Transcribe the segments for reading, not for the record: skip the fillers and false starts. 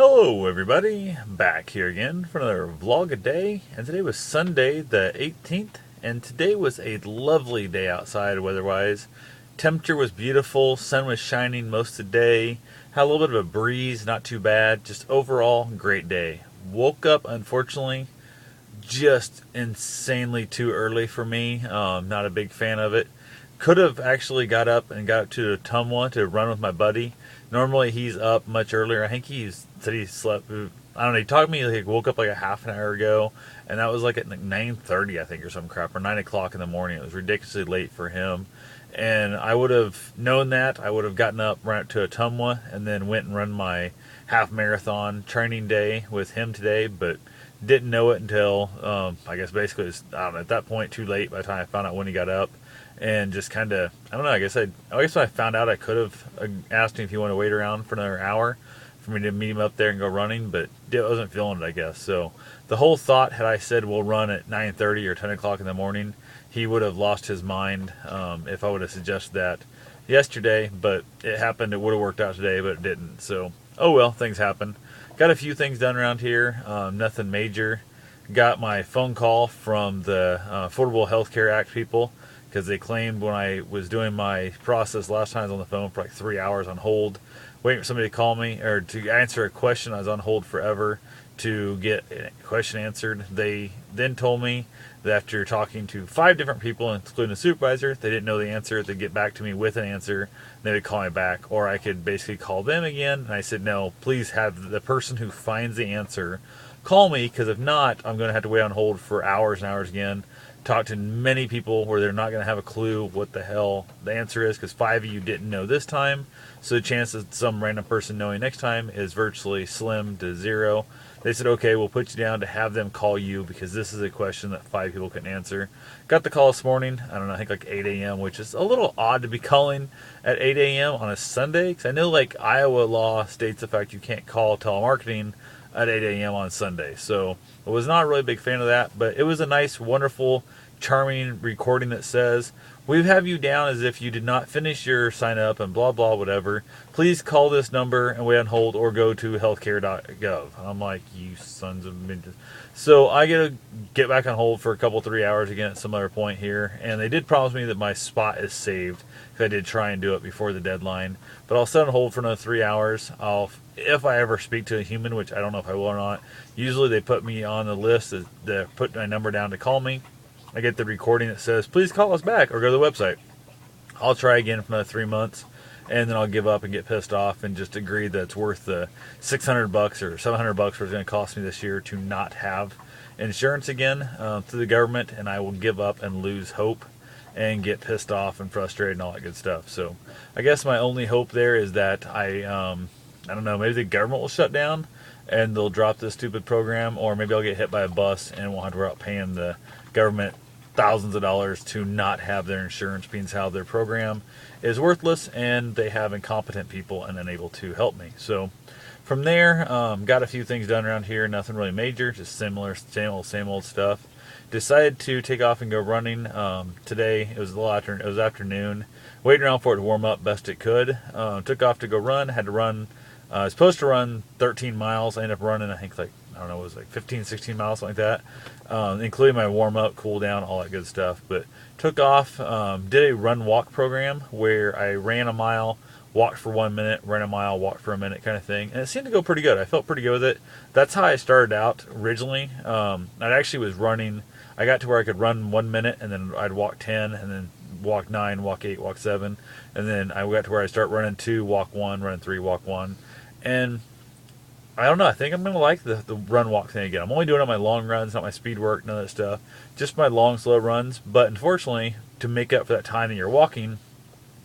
Hello everybody, back here again for another vlog a day, and today was Sunday the 18th, and today was a lovely day outside weather-wise. Temperature was beautiful, sun was shining most of the day, had a little bit of a breeze, not too bad, just overall great day. Woke up, unfortunately, just insanely too early for me, not a big fan of it. Could have actually got up and got up to Ottumwa to run with my buddy. Normally he's up much earlier. I think he said he slept. I don't know. He talked to me. He woke up like a half an hour ago, and that was like at 9:30, I think, or some crap, or 9 o'clock in the morning. It was ridiculously late for him. And I would have known that. I would have gotten up, ran up to Ottumwa, and then went and run my half marathon training day with him today. But didn't know it until I guess basically it was, I don't know, at that point too late by the time I found out when he got up. And just kind of, I don't know. I guess when I found out, I could have asked him if he wanted to wait around for another hour for me to meet him up there and go running, but I wasn't feeling it, I guess. So the whole thought, had I said we'll run at 9:30 or 10 o'clock in the morning, he would have lost his mind if I would have suggested that yesterday. But it happened. It would have worked out today, but it didn't. So oh well, things happen. Got a few things done around here. Nothing major. Got my phone call from the Affordable Health Care Act people, because they claimed when I was doing my process last time I was on the phone for like 3 hours on hold, waiting for somebody to call me or to answer a question. I was on hold forever to get a question answered. They then told me that after talking to 5 different people, including the supervisor, they didn't know the answer. They'd get back to me with an answer. They would call me back, or I could basically call them again. And I said, no, please have the person who finds the answer call me, because if not, I'm going to have to wait on hold for hours and hours again. Talk to many people where they're not going to have a clue what the hell the answer is, because 5 of you didn't know this time. So the chance of some random person knowing next time is virtually slim to zero. They said, okay, we'll put you down to have them call you, because this is a question that 5 people couldn't answer. Got the call this morning, I don't know, I think like 8 a.m., which is a little odd to be calling at 8 a.m. on a Sunday, because I know like Iowa law states the fact you can't call telemarketing at 8 a.m. on Sunday. So I was not really a big fan of that, but it was a nice, wonderful, charming recording that says, we have you down as if you did not finish your sign up and blah, blah, whatever. Please call this number and wait on hold, or go to healthcare.gov. I'm like, you sons of bitches. So I get back on hold for a couple, 3 hours again at some other point here. And they did promise me that my spot is saved, because I did try and do it before the deadline. But I'll sit on hold for another 3 hours. If I ever speak to a human, which I don't know if I will or not, usually they put me on the list that put my number down to call me. I get the recording that says, please call us back, or go to the website. I'll try again for another 3 months, and then I'll give up and get pissed off and just agree that it's worth the $600 or $700 what it's going to cost me this year to not have insurance again through the government, and I will give up and lose hope and get pissed off and frustrated and all that good stuff. So I guess my only hope there is that I don't know, maybe the government will shut down and they'll drop this stupid program, or maybe I'll get hit by a bus and won't have to worry about paying the government thousands of dollars to not have their insurance, means how their program is worthless and they have incompetent people and unable to help me. So from there, got a few things done around here, nothing really major, just similar, same old stuff. Decided to take off and go running today. It was afternoon, waiting around for it to warm up best it could. Took off to go run, had to run. I was supposed to run 13 miles. I ended up running, I think, like, I don't know, it was like 15, 16 miles, something like that, including my warm-up, cool-down, all that good stuff. But took off, did a run-walk program where I ran a mile, walked for 1 minute, ran a mile, walked for a minute kind of thing. And it seemed to go pretty good. I felt pretty good with it. That's how I started out originally. I actually was running. I got to where I could run 1 minute, and then I'd walk 10, and then walk 9, walk 8, walk 7. And then I got to where I start running 2, walk 1, run 3, walk 1. And I don't know, I think I'm going to like the run walk thing again. I'm only doing it on my long runs, not my speed work, none of that stuff. Just my long, slow runs. But unfortunately, to make up for that time that you're walking,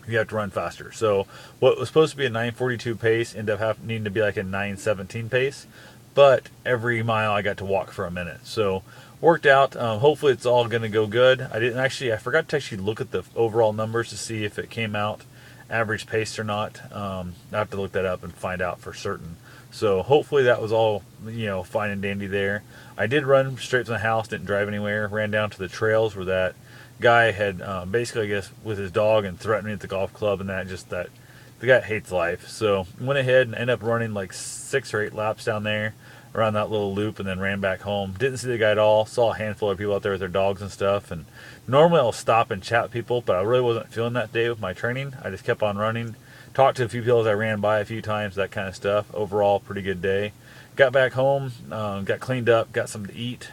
you have to run faster. So what was supposed to be a 9:42 pace ended up needing to be like a 9:17 pace. But every mile I got to walk for a minute. So worked out. Hopefully it's all going to go good. I forgot to actually look at the overall numbers to see if it came out average pace or not. I have to look that up and find out for certain. So hopefully that was all, fine and dandy there. I did run straight from the house, didn't drive anywhere. Ran down to the trails where that guy had basically, I guess, with his dog and threatened me at the golf club, and that the guy hates life. So went ahead and ended up running like 6 or 8 laps down there around that little loop and then ran back home. Didn't see the guy at all. Saw a handful of people out there with their dogs and stuff. And normally I'll stop and chat with people, but I really wasn't feeling that day with my training. I just kept on running. Talked to a few people as I ran by a few times, that kind of stuff. Overall, pretty good day. Got back home, got cleaned up, got something to eat.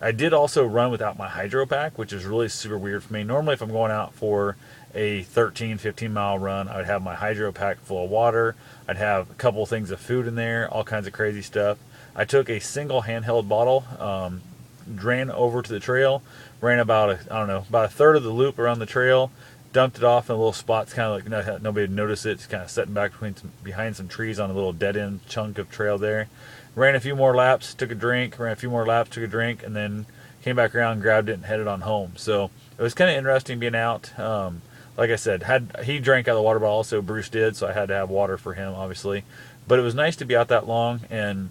I did also run without my hydro pack, which is really super weird for me. Normally, if I'm going out for a 13, 15 mile run, I would have my hydro pack full of water. I'd have a couple of things of food in there, all kinds of crazy stuff. I took a single handheld bottle, ran over to the trail, ran about a third of the loop around the trail, dumped it off in a little spots, kind of like nobody would notice it. Just kind of sitting back behind some trees on a little dead end chunk of trail there. Ran a few more laps, took a drink, ran a few more laps, took a drink, and then came back around, grabbed it, and headed on home. So it was kind of interesting being out. Like I said, he drank out of the water bottle, so Bruce did, so I had to have water for him, obviously. But it was nice to be out that long and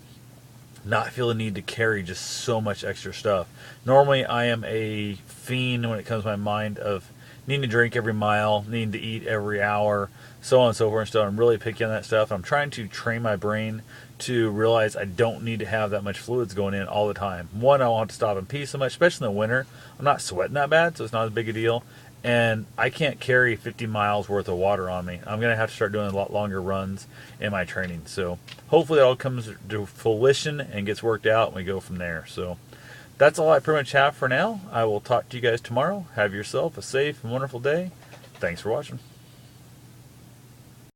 not feel the need to carry just so much extra stuff. Normally, I am a fiend when it comes to my mind of needing to drink every mile, needing to eat every hour, so on and so forth and stuff. I'm really picky on that stuff. I'm trying to train my brain to realize I don't need to have that much fluids going in all the time. One, I don't have to stop and pee so much, especially in the winter. I'm not sweating that bad, so it's not as big a deal. And I can't carry 50 miles worth of water on me. I'm going to have to start doing a lot longer runs in my training. So hopefully it all comes to fruition and gets worked out and we go from there. So that's all I pretty much have for now. I will talk to you guys tomorrow. Have yourself a safe and wonderful day. Thanks for watching.